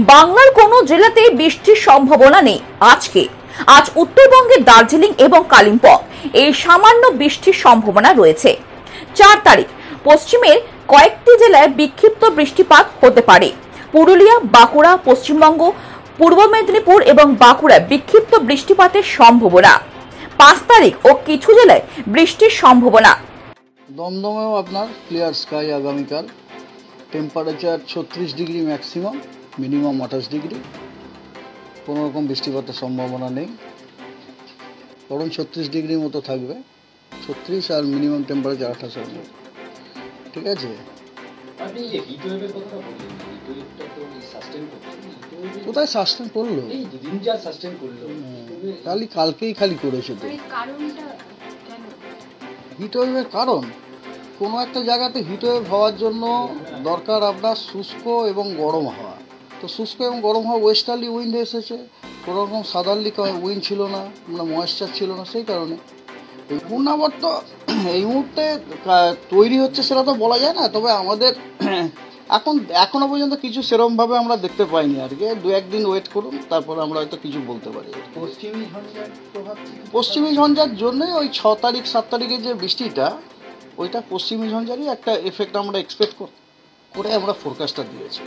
বাংলার কোনো জেলাতে বৃষ্টির সম্ভাবনা নেই আজ উত্তরবঙ্গের দার্জিলিং এবং কালিম্পং এই সামান্য বৃষ্টির সম্ভাবনা রয়েছে। 4 তারিখ পশ্চিমের কয়েকটি জেলায় বিক্ষিপ্ত বৃষ্টিপাত হতে পারে। পুরুলিয়া, বাঁকুড়া, পশ্চিমবঙ্গ, পূর্ব মেদিনীপুর এবং বাঁকুড়ায় বিক্ষিপ্ত বৃষ্টিপাতের সম্ভাবনা। 5 তারিখ ও কিছু জেলায় বৃষ্টির সম্ভাবনা। দমদমেও আপনার ক্লিয়ার স্কাই আগামীকাল, temperature 36 degree maximum, minimum 28 degree. কোনো রকম বৃষ্টিপাতের সম্ভাবনা নেই, বরং 36 ডিগ্রির মতো থাকবে, 36 আর মিনিমাম টেম্পারেচার 28 এর মতো। ঠিক আছে, কোথায় সাস্টেন করলো? কালকেই খালি করেছে তো। হিটওয়েভের কারণ, কোনো একটা জায়গাতে হিটওয়েভ হওয়ার জন্য দরকার আপনার শুষ্ক এবং গরম হাওয়া। তো শুষ্ক এবং গরম হাওয়া ওয়েস্টার্লি উইন্ড এসেছে, কোনো রকম সাদার্লি উইন্ড ছিল না, মানে ময়েশ্চার ছিল না, সেই কারণে এই ঘূর্ণাবর্ত এই মুহূর্তে তৈরি হচ্ছে সেটা তো বলা যায় না। তবে আমাদের এখনো পর্যন্ত কিছু সেরমভাবে আমরা দেখতে পাইনি আর কি। 2-1 দিন ওয়েট করুন, তারপর আমরা হয়তো কিছু বলতে পারি। পশ্চিমী ঝঞ্ঝার জন্যই ওই 6 তারিখ 7 তারিখে যে বৃষ্টিটা, ওইটা পশ্চিমী ঝঞ্ঝারই একটা এফেক্ট আমরা এক্সপেক্ট করে আমরা ফোরকাস্টটা দিয়েছি।